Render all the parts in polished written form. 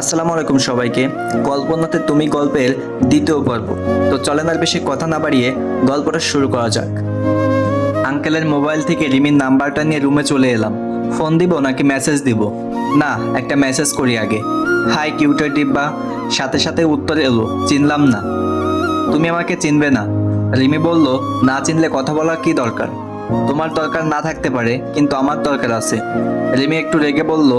আসসালামু আলাইকুম সবাইকে। গল্পনাতে তুমি গল্পের দ্বিতীয় পর্ব। তো চলেন আর বেশি কথা না বাড়িয়ে গল্পটা শুরু করা যাক। আঙ্কেলের মোবাইল থেকে রিমির নাম্বারটা নিয়ে রুমে চলে এলাম। ফোন দিব নাকি মেসেজ দিব? না, একটা মেসেজ করি আগে। হাই কিউটের ডিব্বা। সাথে সাথে উত্তর এলো, চিনলাম না। তুমি আমাকে চিনবে না। রিমি বলল, না চিনলে কথা বলার কি দরকার? তোমার দরকার না থাকতে পারে, কিন্তু আমার দরকার আছে। রিমি একটু রেগে বলল,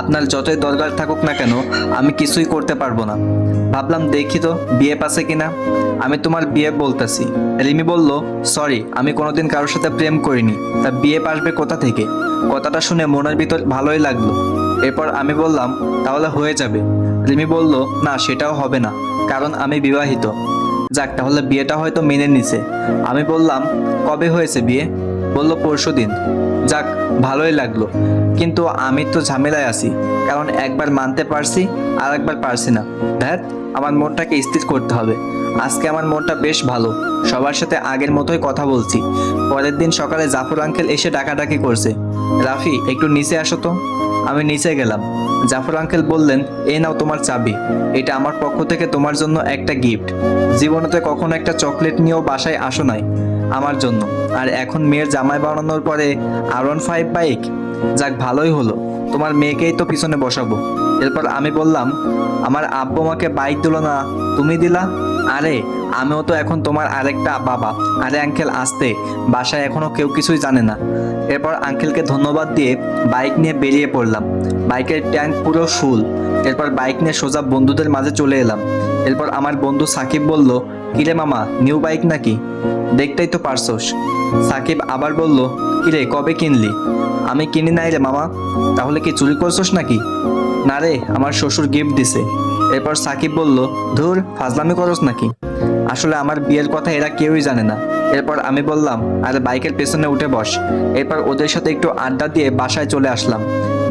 আপনার যতই দরকার থাকুক না কেন আমি কিছুই করতে পারবো না। ভাবলাম দেখি তো বিয়ে পাশে কিনা। আমি তোমার বিয়ে বলতেছি। রিমি বলল, সরি, আমি কোনোদিন কারোর সাথে প্রেম করিনি, তা বিয়ে পাসবে কোথা থেকে? কথাটা শুনে মনের ভিতর ভালোই লাগলো। এরপর আমি বললাম, তাহলে হয়ে যাবে। রিমি বলল, না সেটাও হবে না, কারণ আমি বিবাহিত। যাক, তাহলে বিয়েটা হয়তো মেনে নিছে। আমি বললাম, কবে হয়েছে বিয়ে? বলল, পরশুদিন। যাক, ভালোই লাগলো, কিন্তু আমি তো ঝামেলায় আছি, কারণ একবার মানতে পারছি আর একবার পারছি না। ধ্যাত, আমার মনটাকে স্থির করতে হবে। আজকে আমার মনটা বেশ ভালো, সবার সাথে আগের মতোই কথা বলছি। পরের দিন সকালে জাফর আঙ্কেল এসে ডাকাডাকি করছে, রাফি একটু নিচে আসো তো। আমি নিচে গেলাম। জাফর আঙ্কেল বললেন, এই নাও তোমার চাবি, এটা আমার পক্ষ থেকে তোমার জন্য একটা গিফট। জীবনেতে কখনো একটা চকলেট নিয়েও বাসায় আসো নাই আমার জন্য, আর এখন মেয়ের জামাই বানানোর পরে R15 বাইক। যাক, ভালোই হলো, তোমার মেয়েকেই তো পিছনে বসাবো। এরপর আমি বললাম, আমার আব্বু আমাকে বাইক দিল না, তুমি দিলা। আরে আমিও তো এখন তোমার আরেকটা বাবা। আরে আঙ্কেল আসতে, বাসায় এখনো কেউ কিছুই জানে না। এরপর আঙ্কেলকে ধন্যবাদ দিয়ে বাইক নিয়ে বেরিয়ে পড়লাম। বাইকের ট্যাঙ্ক পুরো ফুল। এরপর বাইক নিয়ে সোজা বন্ধুদের মাঝে চলে এলাম। এরপর আমার বন্ধু সাকিব বলল, কিরে মামা, নিউ বাইক নাকি? দেখতেই তো পারছোস। সাকিব আবার বলল, কিরে কবে কিনলি? আমি কিনি নাই রে মামা। তাহলে কি চুরি করছোস নাকি? না রে, আমার শ্বশুর গিফট দিছে। এরপর সাকিব বলল, ধুর, ফাজলামি করস নাকি? আসলে আমার বিয়ের কথা এরা কেউই জানে না। এরপর আমি বললাম, আরে বাইকের পেছনে উঠে বস। এরপর ওদের সাথে একটু আড্ডা দিয়ে বাসায় চলে আসলাম।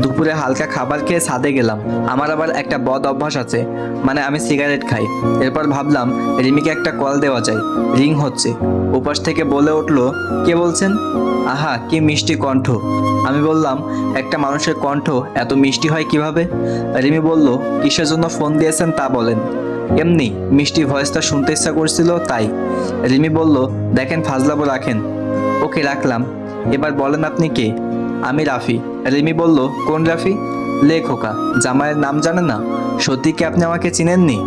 দুপুরে হালকা খাবার খেয়ে ছাদে গেলাম। আমার আবার একটা বদ অভ্যাস আছে, মানে আমি সিগারেট খাই। এরপর ভাবলাম রিমিকে একটা কল দেওয়া যায়। রিং হচ্ছে। উপাস থেকে বলে উঠলো, কে বলছেন? আহা, কি মিষ্টি কণ্ঠ। আমি বললাম, একটা মানুষের কণ্ঠ এত মিষ্টি হয় কিভাবে? রিমি বলল, কিসের জন্য ফোন দিয়েছেন তা বলেন। এমনি মিষ্টি ভয়েসটা শুনতে ইচ্ছা করছিল তাই। রিমি বলল, দেখেন ফাজলাবো রাখেন। ওকে, রাখলাম। এবার বলেন আপনি কে? আমি রাফি। রিমি বলল, কোন রাফি? লে খোকা, জামাইয়ের নাম জানে না? সত্যি কি আপনি আমাকে চিনেননি?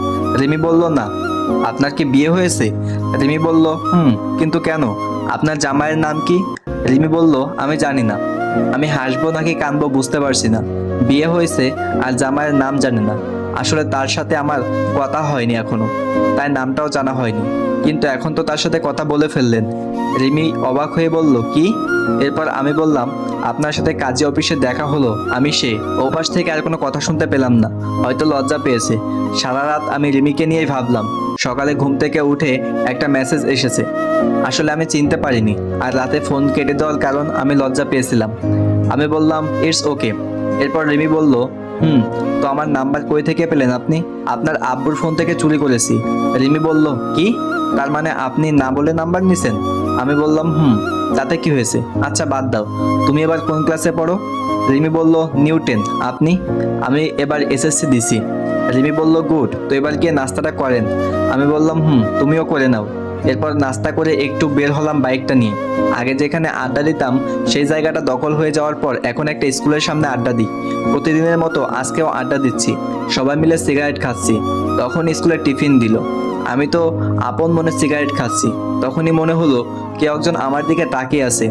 রিমি বলল, না। আপনার কি বিয়ে হয়েছে? রিমি বলল, কিন্তু কেন? আপনার জামাইয়ের নাম কি? রিমি বলল, আমি জানি না। আমি হাসবো নাকি কাঁদবো বুঝতে পারছি না। বিয়ে হয়েছে আর জামাইয়ের নাম জানে না। আসলে তার সাথে আমার কথা হয়নি এখনো, তাই নামটাও জানা হয়নি। কিন্তু এখন তো তার সাথে কথা বলে ফেললেন। রিমি অবাক হয়ে বলল, কি? এরপর আমি বললাম, আপনার সাথে কাজী অফিসে দেখা হলো, আমি সে। ওপাশ থেকে আর কোনো কথা শুনতে পেলাম না, হয়তো লজ্জা পেয়েছে। সারা রাত আমি রিমিকে নিয়েই ভাবলাম। সকালে ঘুম থেকে উঠে একটা মেসেজ এসেছে। আসলে আমি চিনতে পারিনি, আর রাতে ফোন কেটে দেওয়ার কারণ আমি লজ্জা পেয়েছিলাম। আমি বললাম, ইটস ওকে। এরপর রিমি বলল, তো আমার নাম্বার কই থেকে পেলেন আপনি? আপনার আব্বুর ফোন থেকে চুরি করেছি। রিমি বলল, কি? তার মানে আপনি না বলে নাম্বার নিছেন? আমি বললাম, তাতে কি হয়েছে? আচ্ছা বাদ দাও, তুমি এবার কোন ক্লাসে পড়ো? রিমি বলল, নিউ 10। আপনি? আমি এবার এসএসসি দিছি। রিমি বলল, গুড, তো এবার গিয়ে নাস্তাটা করেন। আমি বললাম, তুমিও করে নাও। এরপর নাস্তা করে একটু বের হলাম বাইকটা নিয়ে। আগে যেখানে আড্ডা দিতাম সেই জায়গাটা দখল হয়ে যাওয়ার পর এখন একটা স্কুলের সামনে আড্ডা দিই। প্রতিদিনের মতো আজকেও আড্ডা দিচ্ছি, সবাই মিলে সিগারেট খাচ্ছি। তখন স্কুলে টিফিন দিল। আমি তো আপন মনে সিগারেট খাচ্ছি। তখনই মনে হলো কেউ একজন আমার দিকে তাকিয়ে আছে।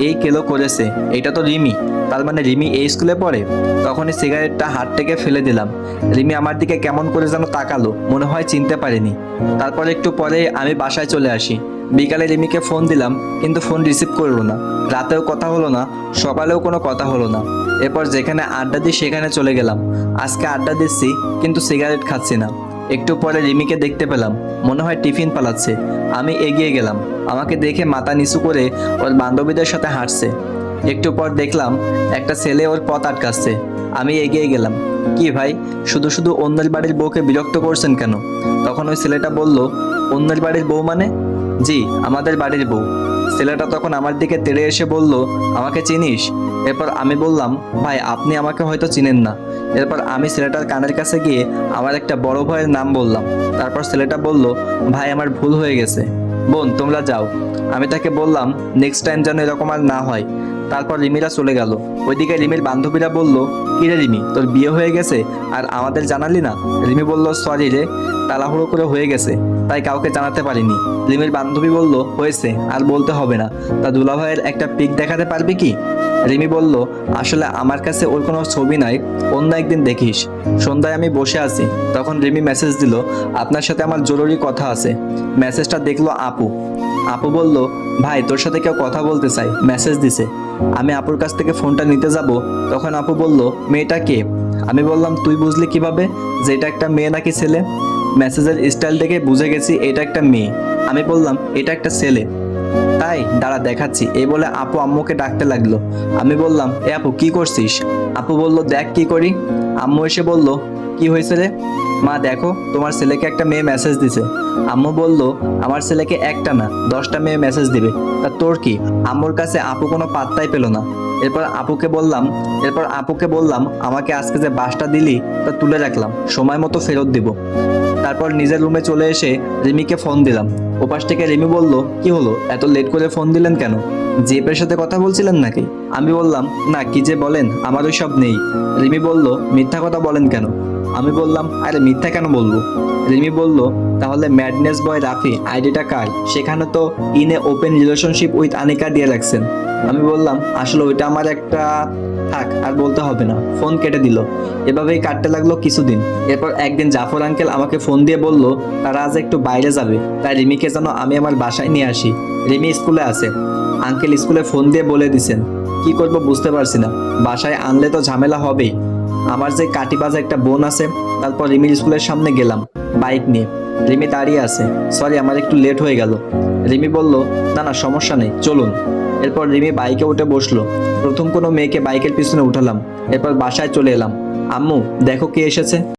এই কেলো করেছে, এটা তো রিমি। তার মানে রিমি এই স্কুলে পড়ে। তখনই সিগারেটটা হাত থেকে ফেলে দিলাম। রিমি আমার দিকে কেমন করে যেন তাকালো, মনে হয় চিনতে পারিনি। তারপর একটু পরে আমি বাসায় চলে আসি। বিকালে রিমিকে ফোন দিলাম, কিন্তু ফোন রিসিভ করলো না। রাতেও কথা হলো না, সকালেও কোনো কথা হলো না। এরপর যেখানে আড্ডা দিই সেখানে চলে গেলাম। আজকে আড্ডা দিচ্ছি, কিন্তু সিগারেট খাচ্ছি না। একটু পরে রিমিকে দেখতে পেলাম, মনে হয় টিফিন পালাচ্ছে। আমি এগিয়ে গেলাম। আমাকে দেখে মাথা নিচু করে ওর বান্ধবীদের সাথে হাঁটছে। একটু পর দেখলাম একটা ছেলে ওর পথ আটকাচ্ছে। আমি এগিয়ে গেলাম, কি ভাই, শুধু শুধু অন্যের বাড়ির বউকে বিরক্ত করছেন কেন? তখন ওই ছেলেটা বলল, অন্যের বাড়ির বউ মানে? জি, আমাদের বাড়ির বউ। ছেলেটা তখন আমার দিকে তেড়ে এসে বলল, আমাকে চিনিস? এরপর আমি বললাম, ভাই আপনি আমাকে হয়তো চিনেন না। এরপর আমি ছেলেটার কানের কাছে গিয়ে আমার একটা বড় ভাইয়ের নাম বললাম। তারপর ছেলেটা বলল, ভাই আমার ভুল হয়ে গেছে, বোন তোমরা যাও। আমি তাকে বললাম নেক্সট টাইম যেন এরকম আর না হয়। তারপর রিমিরা চলে গেল। ওইদিকে রিমির বান্ধবীরা বলল, কিরে রিমি তোর বিয়ে হয়ে গেছে আর আমাদের জানালি না? রিমি বলল, সরি রে, তাড়াহুড়ো করে হয়ে গেছে, তাই কাউকে জানাতে পারিনি। রিমির বান্ধবী বলল, হয়েছে আর বলতে হবে না, তা দুলাভাইয়ের একটা পিক দেখাতে পারবি কি? রিমি বলল, আসলে আমার কাছে ওর কোনো ছবি নাই, অন্য একদিন দেখিস। সন্ধ্যায় আমি বসে আছি, তখন রিমি মেসেজ দিল, আপনার সাথে আমার জরুরি কথা আছে। মেসেজটা দেখলো আপু। আপু বলল, ভাই তোর সাথে কেউ কথা বলতে চাই, মেসেজ দিছে। আমি আপুর কাছ থেকে ফোনটা নিতে যাব, তখন আপু বলল, মেয়েটা কে? আমি বললাম, তুই বুঝলি কিভাবে যে এটা একটা মেয়ে নাকি ছেলে? মেসেজের স্টাইল দেখে বুঝে গেছি এটা একটা মেয়ে। আমি বললাম, এটা একটা ছেলে। তাই দাঁড়া দেখাচ্ছি, এই বলে আপু আম্মুকে ডাকতে লাগলো। আমি বললাম, এ আপু কি করছিস? আপু বলল, দেখ কি করি। আম্মু এসে বলল, কি হয়েছে রে? মা দেখো, তোমার ছেলেকে একটা মেয়ে মেসেজ দিছে। আম্মু বলল, আমার ছেলেকে একটা না 10টা মেয়ে মেসেজ দিবে, তা তোর কি? আম্মুর কাছে আপু কোনো পাত্তাই পেল না। এরপর আপুকে বললাম আমাকে আজকে যে বাসটা দিলি তা তুলে রাখলাম, সময় মতো ফেরত দিব। তারপর নিজের রুমে চলে এসে রিমিকে ফোন দিলাম। ওপাশ থেকে রিমি বলল, কি হলো, এত লেট করে ফোন দিলেন কেন? জিপের সাথে কথা বলছিলেন নাকি? আমি বললাম, না কি যে বলেন, আমার ওই সব নেই। রিমি বলল, মিথ্যা কথা বলেন কেন? আমি বললাম, আরে মিথ্যা কেন বলবো? রিমি বলল, তাহলে ম্যাডনেস বয় রাফি আইডিটা কার? সেখানে তো in a open relationship with Anika দিয়ে রাখছেন। আমি বললাম, আসলে ওইটা আমার একটা, থাক আর বলতে হবে না। ফোন কেটে দিল। এভাবেই কাটতে লাগলো কিছুদিন। এরপর একদিন জাফর আঙ্কেল আমাকে ফোন দিয়ে বলল, তারা আজ একটু বাইরে যাবে, তাই রিমিকে যেন আমি আমার বাসায় নিয়ে আসি। রিমি স্কুলে আছে। আঙ্কেল স্কুলে ফোন দিয়ে বলে দিছেন। কি করব বুঝতে পারছি না, বাসায় আনলে তো ঝামেলা হবেই। আমার যে কাটিবাজা একটা বোন আছে। তারপর রিমির স্কুলের সামনে গেলাম বাইক নিয়ে। রিমি দাঁড়িয়ে আছে। সরি আমার একটু লেট হয়ে গেল। রিমি বলল, না না সমস্যা নেই, চলুন। এরপর রিমি বাইকে উঠে বসলো। প্রথম কোনো মেয়েকে বাইকের পিছনে উঠালাম। এরপর বাসায় চলে এলাম। আম্মু দেখো কে এসেছে।